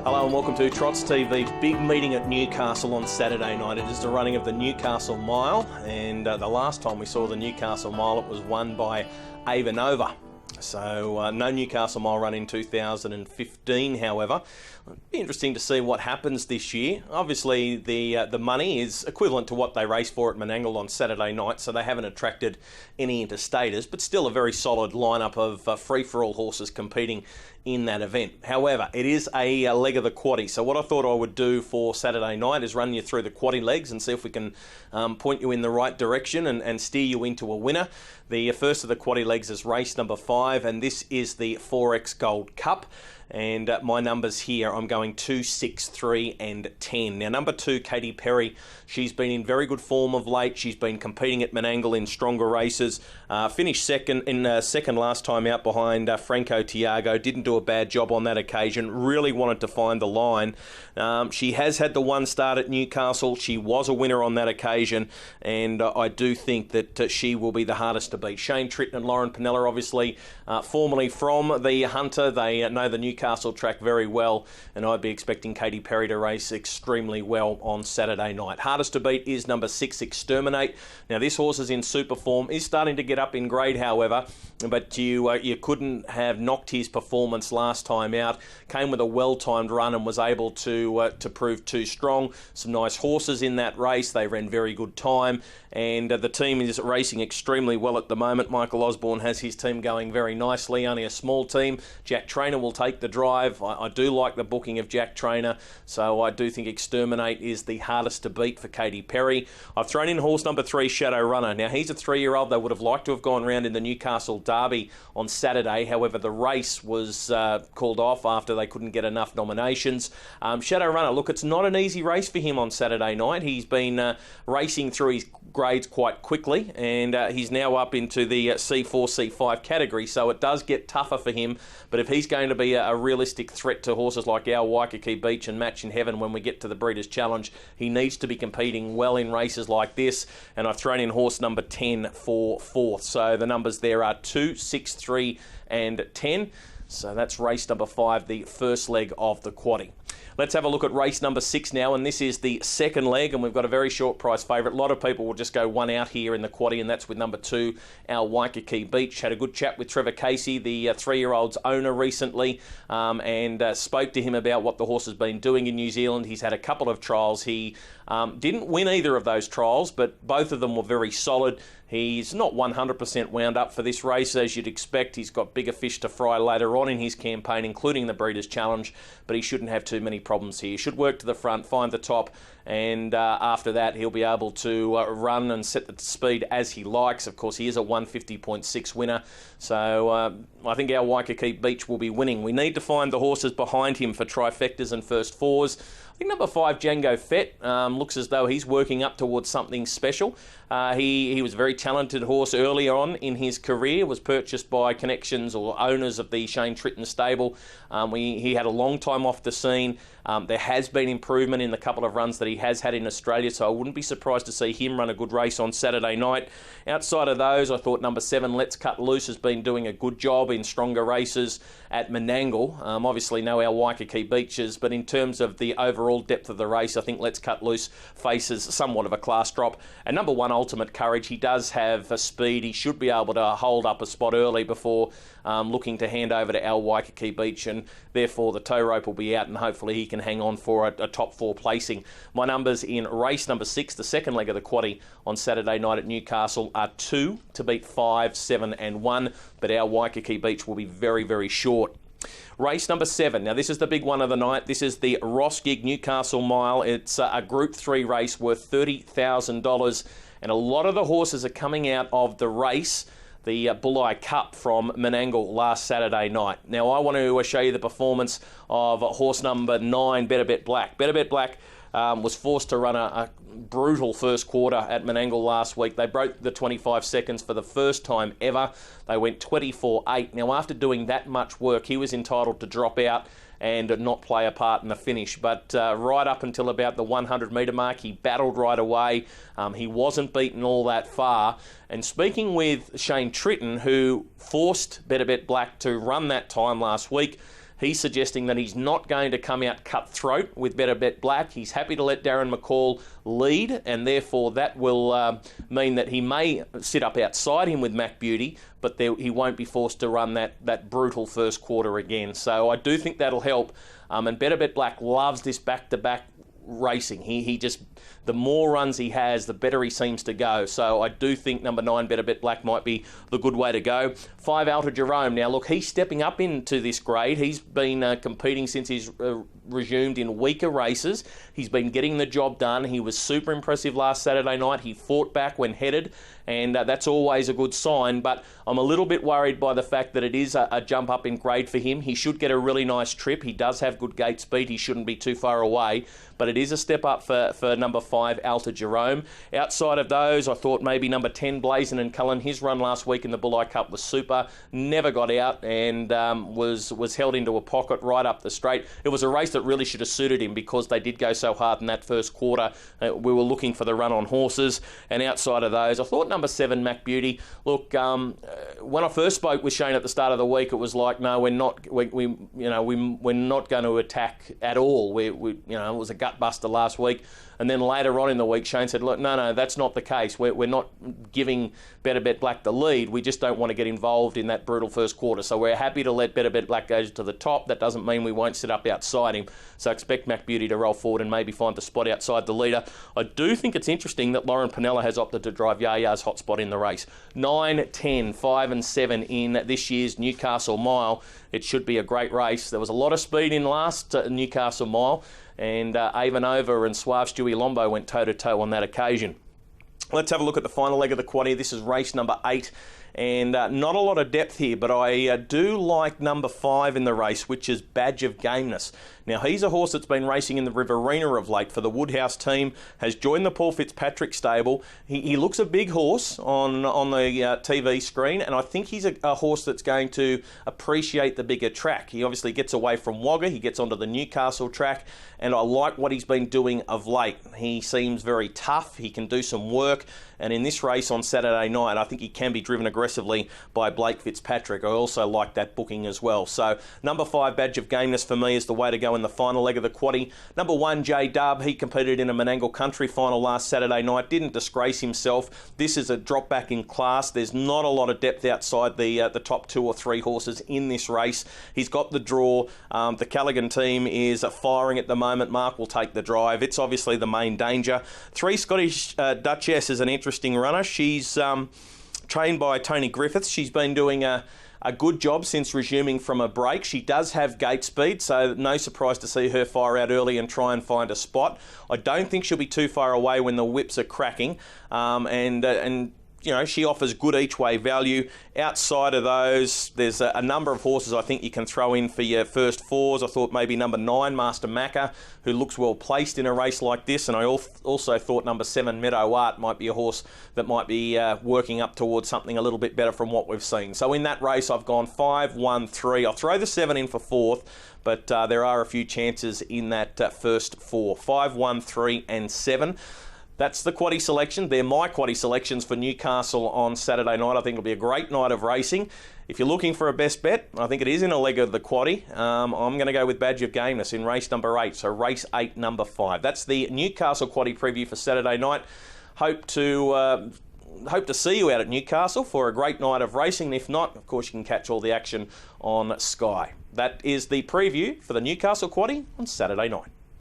Hello and welcome to Trots TV's big meeting at Newcastle on Saturday night. It is the running of the Newcastle Mile, and the last time we saw the Newcastle Mile, it was won by Ava Nova. So no Newcastle Mile run in 2015, however. It'll be interesting to see what happens this year. Obviously, the money is equivalent to what they race for at Menangle on Saturday night, so they haven't attracted any interstaters, but still a very solid lineup of free-for-all horses competing in that event. However, it is a leg of the quaddie, so what I thought I would do for Saturday night is run you through the quaddie legs and see if we can point you in the right direction and steer you into a winner. The first of the quaddie legs is race number 5, and this is the 4X Gold Cup. And my numbers here, I'm going 2, 6, 3 and 10. Now, number 2, Katy Perry, she's been in very good form of late. She's been competing at Menangle in stronger races. Finished second last time out behind Franco Tiago. Didn't do a bad job on that occasion. Really wanted to find the line. She has had the one start at Newcastle. She was a winner on that occasion, and I do think that she will be the hardest to beat. Shane Tritton and Lauren Pinella, obviously, formerly from the Hunter. They know the Newcastle track very well, and I'd be expecting Katy Perry to race extremely well on Saturday night. Hardest to beat is number 6, Exterminate. Now, this horse is in super form, is starting to get up in grade, however, but you couldn't have knocked his performance last time out. Came with a well-timed run and was able to prove too strong. Some nice horses in that race. They ran very good time, and the team is racing extremely well at the moment. Michael Osborne has his team going very nicely, only a small team. Jack Trainer will take the drive. I do like the booking of Jack Trainer, so I do think Exterminate is the hardest to beat for Katy Perry. I've thrown in horse number 3, Shadow Runner. Now, he's a 3-year-old. They would have liked to have gone round in the Newcastle Derby on Saturday. However, the race was called off after they couldn't get enough nominations. Shadow Runner, look, it's not an easy race for him on Saturday night. He's been racing through his grades quite quickly, and he's now up into the C4, C5 category, so it does get tougher for him. But if he's going to be a realistic threat to horses like our Waikiki Beach and Match in Heaven when we get to the Breeders' Challenge, he needs to be competing well in races like this, and I've thrown in horse number 10 for 4th. So the numbers there are 2, 6, 3 and 10. So that's race number 5, the first leg of the quaddie. Let's have a look at race number 6 now, and this is the second leg, and we've got a very short price favourite. A lot of people will just go one out here in the quaddie, and that's with number 2, our Waikiki Beach. Had a good chat with Trevor Casey, the 3-year-old's owner, recently, and spoke to him about what the horse has been doing in New Zealand. He's had a couple of trials. He didn't win either of those trials, but both of them were very solid. He's not 100% wound up for this race, as you'd expect. He's got bigger fish to fry later on in his campaign, including the Breeders' Challenge, but he shouldn't have too many problems here. He should work to the front, find the top, and after that he'll be able to run and set the speed as he likes. Of course, he is a 150.6 winner, so I think our Waikiki Beach will be winning. We need to find the horses behind him for trifectas and first fours. I think number 5, Django Fett, looks as though he's working up towards something special. He was a very talented horse early on in his career, was purchased by connections or owners of the Shane Tritton stable. He had a long time off the scene. There has been improvement in the couple of runs that he has had in Australia, so I wouldn't be surprised to see him run a good race on Saturday night. Outside of those, I thought number 7, Let's Cut Loose, has been doing a good job in stronger races at Menangle. Obviously know our Waikiki Beaches, but in terms of the overall depth of the race, I think Let's Cut Loose faces somewhat of a class drop. And number 1, Ultimate Courage, he does have a speed. He should be able to hold up a spot early before looking to hand over to our Waikiki Beach, and therefore the tow rope will be out and hopefully he can hang on for a top 4 placing. My numbers in race number 6, the second leg of the quaddie on Saturday night at Newcastle, are 2 to beat 5, 7 and 1, but our Waikiki Beach will be very, very short. Race number 7. Now, this is the big one of the night. This is the Ross Gig Newcastle Mile. It's a Group 3 race worth $30,000, and a lot of the horses are coming out of the race, the Bulleye Cup from Menangle last Saturday night. Now, I want to show you the performance of horse number 9, Better Bet Black. Better Bet Black was forced to run a brutal first quarter at Menangle last week. They broke the 25 seconds for the first time ever. They went 24.8. Now, after doing that much work, he was entitled to drop out and not play a part in the finish. But right up until about the 100 metre mark, he battled right away. He wasn't beaten all that far. And speaking with Shane Tritton, who forced Better Bet Black to run that time last week, He's suggesting that he's not going to come out cutthroat with Better Bet Black. He's happy to let Darren McCall lead, and therefore that will mean that he may sit up outside him with Mac Beauty, but he won't be forced to run that brutal first quarter again. So I do think that'll help. And Better Bet Black loves this back-to-back racing. He just, the more runs he has, the better he seems to go. So I do think number 9, Better Bet Black, might be the good way to go. 5, Alta Jerome. Now look, he's stepping up into this grade. He's been competing since he's resumed in weaker races. He's been getting the job done. He was super impressive last Saturday night. He fought back when headed, and that's always a good sign. But I'm a little bit worried by the fact that it is a jump up in grade for him. He should get a really nice trip. He does have good gate speed. He shouldn't be too far away, but it is a step up for number 5, Alta Jerome. Outside of those, I thought maybe number 10, Blazin' and Cullen. His run last week in the Bulleye Cup was super. Never got out and was held into a pocket right up the straight. It was a race that really should have suited him because they did go so hard in that first quarter. We were looking for the run on horses. And outside of those, I thought number 7, Mac Beauty. Look, when I first spoke with Shane at the start of the week, it was like, no, we're not going to attack at all. It was a gut buster last week. And then later on in the week, Shane said, look, no, that's not the case. We're not giving Better Bet Black the lead. We just don't want to get involved in that brutal first quarter. So we're happy to let Better Bet Black go to the top. That doesn't mean we won't sit up outside him. So expect Mac Beauty to roll forward and maybe find the spot outside the leader. I do think it's interesting that Lauren Pinella has opted to drive Yaya's hot spot in the race. 9, 10, 5 and 7 in this year's Newcastle Mile. It should be a great race. There was a lot of speed in last Newcastle Mile, and Avanova and Suave Stewie Lombo went toe-to-toe on that occasion. Let's have a look at the final leg of the quaddie. This is race number 8, and not a lot of depth here, but I do like number 5 in the race, which is Badge of Gameness. Now, he's a horse that's been racing in the Riverina of late for the Woodhouse team, has joined the Paul Fitzpatrick stable. He looks a big horse on the TV screen, and I think he's a horse that's going to appreciate the bigger track. He obviously gets away from Wagga, he gets onto the Newcastle track, and I like what he's been doing of late. He seems very tough, he can do some work, and in this race on Saturday night, I think he can be driven aggressively by Blake Fitzpatrick. I also like that booking as well. So, number 5, Badge of Gameness, for me is the way to go in the final leg of the quaddie. Number 1, J Dub, he competed in a Menangle Country final last Saturday night, didn't disgrace himself. This is a drop back in class. There's not a lot of depth outside the top 2 or 3 horses in this race. He's got the draw. The Callaghan team is firing at the moment. Mark will take the drive. It's obviously the main danger. 3, Scottish Duchess is an interesting runner. She's trained by Tony Griffiths. She's been doing a good job since resuming from a break. She does have gate speed, so no surprise to see her fire out early and try and find a spot. I don't think she'll be too far away when the whips are cracking, and she offers good each-way value. Outside of those, there's a number of horses I think you can throw in for your first 4s. I thought maybe number 9, Master Macca, who looks well placed in a race like this, and I also thought number 7, Meadow Art, might be a horse that might be working up towards something a little bit better from what we've seen. So in that race, I've gone 5, 1, 3. I'll throw the 7 in for 4th, but there are a few chances in that first 4. 5, 1, 3 and 7. That's the quaddie selection. They're my quaddie selections for Newcastle on Saturday night. I think it'll be a great night of racing. If you're looking for a best bet, I think it is in a leg of the quaddie. I'm going to go with Badge of Gameness in race number 8. So race 8, number 5. That's the Newcastle quaddie preview for Saturday night. Hope to see you out at Newcastle for a great night of racing. If not, of course, you can catch all the action on Sky. That is the preview for the Newcastle quaddie on Saturday night.